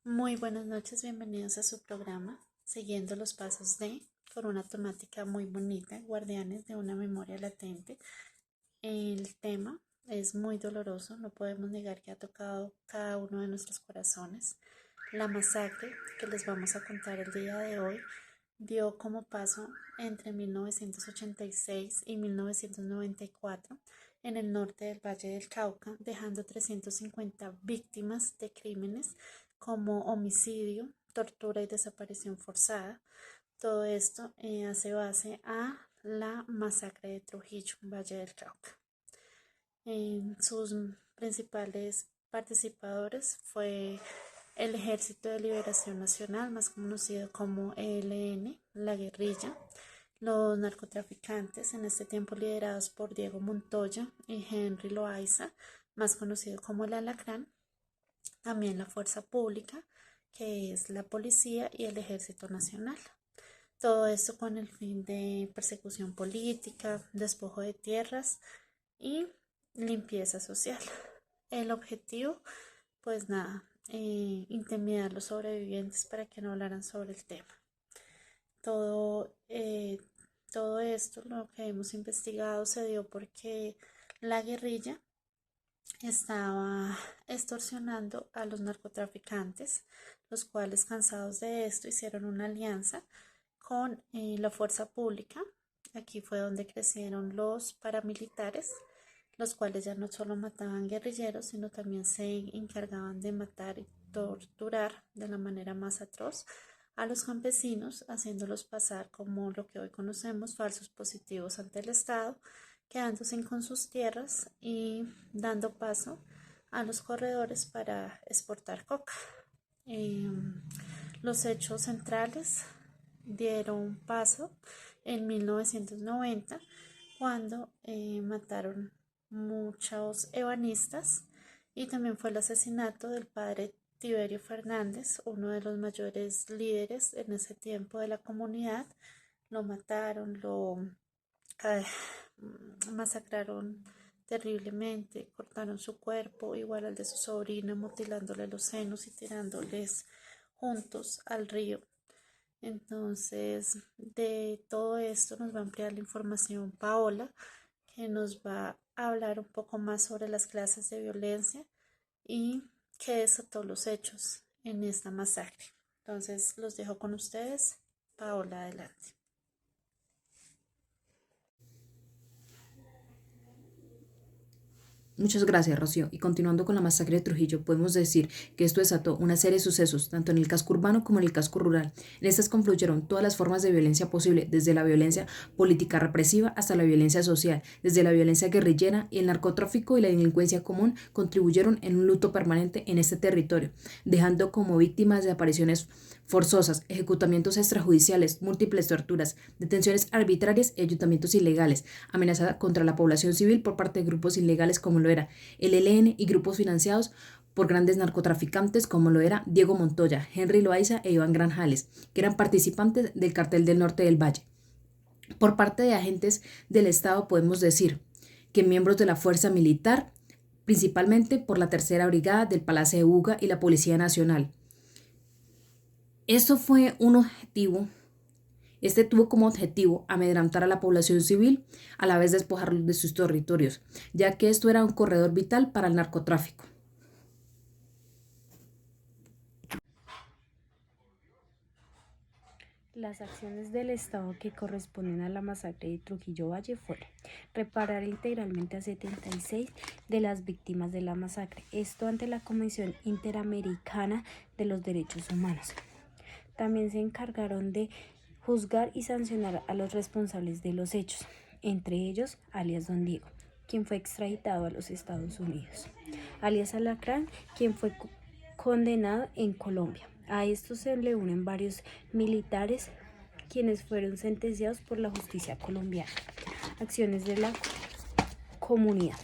Muy buenas noches, bienvenidos a su programa, siguiendo los pasos por una temática muy bonita, Guardianes de una memoria latente. El tema es muy doloroso, no podemos negar que ha tocado cada uno de nuestros corazones. La masacre que les vamos a contar el día de hoy dio como paso entre 1986 y 1994 en el norte del Valle del Cauca, dejando 350 víctimas de crímenes como homicidio, tortura y desaparición forzada. Todo esto hace base a la masacre de Trujillo, Valle del Cauca. En sus principales participadores fue el Ejército de Liberación Nacional, más conocido como ELN, la guerrilla, los narcotraficantes, en este tiempo liderados por Diego Montoya y Henry Loaiza, más conocido como el Alacrán, también la fuerza pública, que es la policía y el Ejército Nacional. Todo esto con el fin de persecución política, despojo de tierras y limpieza social. El objetivo, pues nada, intimidar a los sobrevivientes para que no hablaran sobre el tema. Todo, eh, todo esto, lo que hemos investigado, se dio porque la guerrilla estaba extorsionando a los narcotraficantes, los cuales, cansados de esto, hicieron una alianza con la fuerza pública. Aquí fue donde crecieron los paramilitares, los cuales ya no solo mataban guerrilleros, sino también se encargaban de matar y torturar de la manera más atroz a los campesinos, haciéndolos pasar como lo que hoy conocemos, falsos positivos ante el Estado, quedándose con sus tierras y dando paso a los corredores para exportar coca. Eh, los hechos centrales dieron paso en 1990 cuando mataron muchos ebanistas y también fue el asesinato del padre Tiberio Fernández, uno de los mayores líderes en ese tiempo de la comunidad. Lo mataron, lo eh, masacraron terriblemente, cortaron su cuerpo, igual al de su sobrina, mutilándole los senos y tirándoles juntos al río. Entonces, de todo esto nos va a ampliar la información Paola, que nos va a hablar un poco más sobre las clases de violencia y qué desató los hechos en esta masacre. Entonces, los dejo con ustedes. Paola, adelante. Muchas gracias, Rocío. Y continuando con la masacre de Trujillo, podemos decir que esto desató una serie de sucesos, tanto en el casco urbano como en el casco rural. En estas confluyeron todas las formas de violencia posible, desde la violencia política represiva hasta la violencia social, desde la violencia guerrillera y el narcotráfico y la delincuencia común contribuyeron en un luto permanente en este territorio, dejando como víctimas de apariciones forzosas, ejecutamientos extrajudiciales, múltiples torturas, detenciones arbitrarias y ayuntamientos ilegales, amenazada contra la población civil por parte de grupos ilegales como lo era el ELN y grupos financiados por grandes narcotraficantes como lo era Diego Montoya, Henry Loaiza e Iván Granjales, que eran participantes del Cartel del Norte del Valle. Por parte de agentes del Estado podemos decir que miembros de la Fuerza Militar, principalmente por la Tercera Brigada del Palacio de Buga y la Policía Nacional. Esto fue un objetivo. Este tuvo como objetivo amedrentar a la población civil, a la vez despojarlos de sus territorios, ya que esto era un corredor vital para el narcotráfico. Las acciones del Estado que corresponden a la masacre de Trujillo Valle fueron reparar integralmente a 76 de las víctimas de la masacre, esto ante la Comisión Interamericana de los Derechos Humanos. También se encargaron de juzgar y sancionar a los responsables de los hechos, entre ellos alias Don Diego, quien fue extraditado a los Estados Unidos, alias Alacrán, quien fue condenado en Colombia. A esto se le unen varios militares quienes fueron sentenciados por la justicia colombiana. Acciones de la comunidad.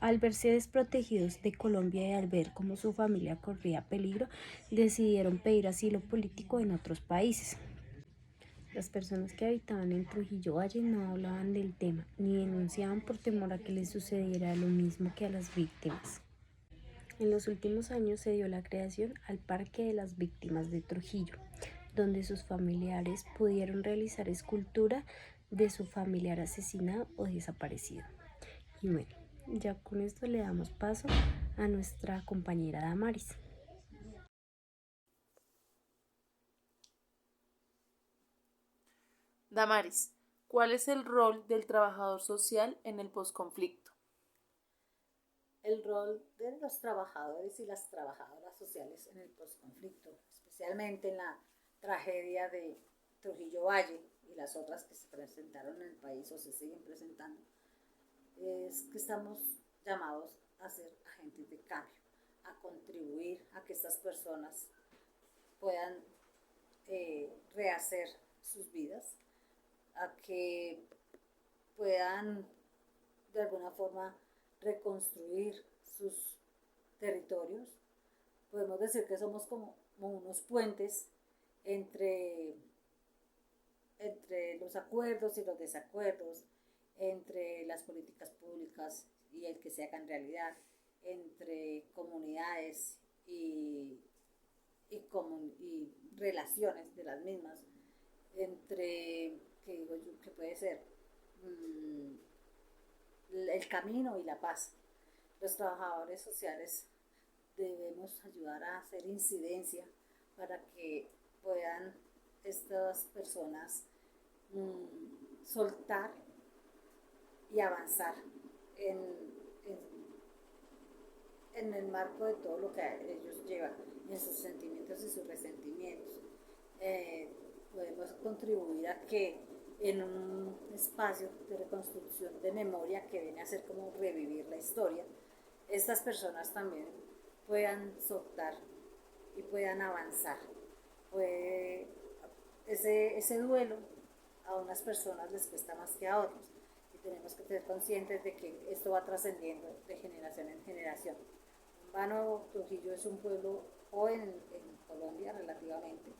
Al verse desprotegidos de Colombia y al ver cómo su familia corría peligro, decidieron pedir asilo político en otros países. Las personas que habitaban en Trujillo Valle no hablaban del tema ni denunciaban por temor a que les sucediera lo mismo que a las víctimas. En los últimos años se dio la creación al Parque de las Víctimas de Trujillo, donde sus familiares pudieron realizar escultura de su familiar asesinado o desaparecido. Y bueno, ya con esto le damos paso a nuestra compañera Damaris. Damaris, ¿cuál es el rol del trabajador social en el posconflicto? El rol de los trabajadores y las trabajadoras sociales en el posconflicto, especialmente en la tragedia de Trujillo Valle y las otras que se presentaron en el país o se siguen presentando, es que estamos llamados a ser agentes de cambio, a contribuir a que estas personas puedan rehacer sus vidas, a que puedan de alguna forma reconstruir sus territorios. Podemos decir que somos como unos puentes entre los acuerdos y los desacuerdos, entre las políticas públicas y el que se hagan realidad, entre comunidades y relaciones de las mismas, entre, que digo yo, que puede ser el camino y la paz. Los trabajadores sociales debemos ayudar a hacer incidencia para que puedan estas personas soltar y avanzar en, en, en el marco de todo lo que ellos llevan, en sus sentimientos y sus resentimientos. Podemos contribuir a que en un espacio de reconstrucción de memoria que viene a ser como revivir la historia, estas personas también puedan soltar y puedan avanzar. Ese duelo a unas personas les cuesta más que a otros y tenemos que ser conscientes de que esto va trascendiendo de generación en generación. En vano, Trujillo es un pueblo joven en Colombia relativamente,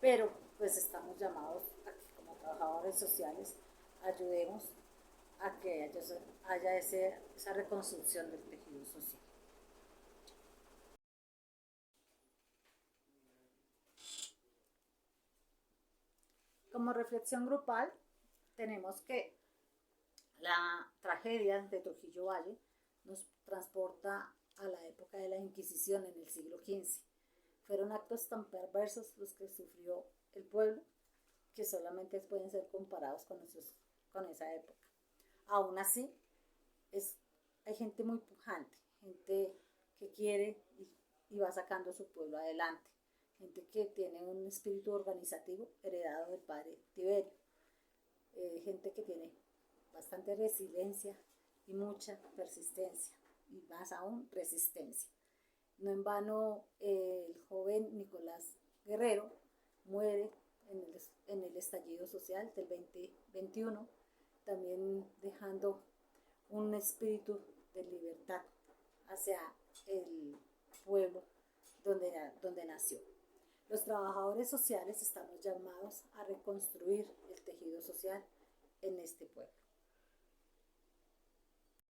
pero pues estamos llamados a que como trabajadores sociales ayudemos a que haya esa reconstrucción del tejido social. Como reflexión grupal, tenemos que la tragedia de Trujillo Valle nos transporta a la época de la Inquisición en el siglo XV. Fueron actos tan perversos los que sufrió el pueblo que solamente pueden ser comparados con esa época. Aún así, hay gente muy pujante, gente que quiere y va sacando su pueblo adelante, gente que tiene un espíritu organizativo heredado del padre Tiberio, gente que tiene bastante resiliencia y mucha persistencia, y más aún resistencia. No en vano el joven Nicolás Guerrero muere en el estallido social del 2021, también dejando un espíritu de libertad hacia el pueblo donde nació. Los trabajadores sociales estamos llamados a reconstruir el tejido social en este pueblo.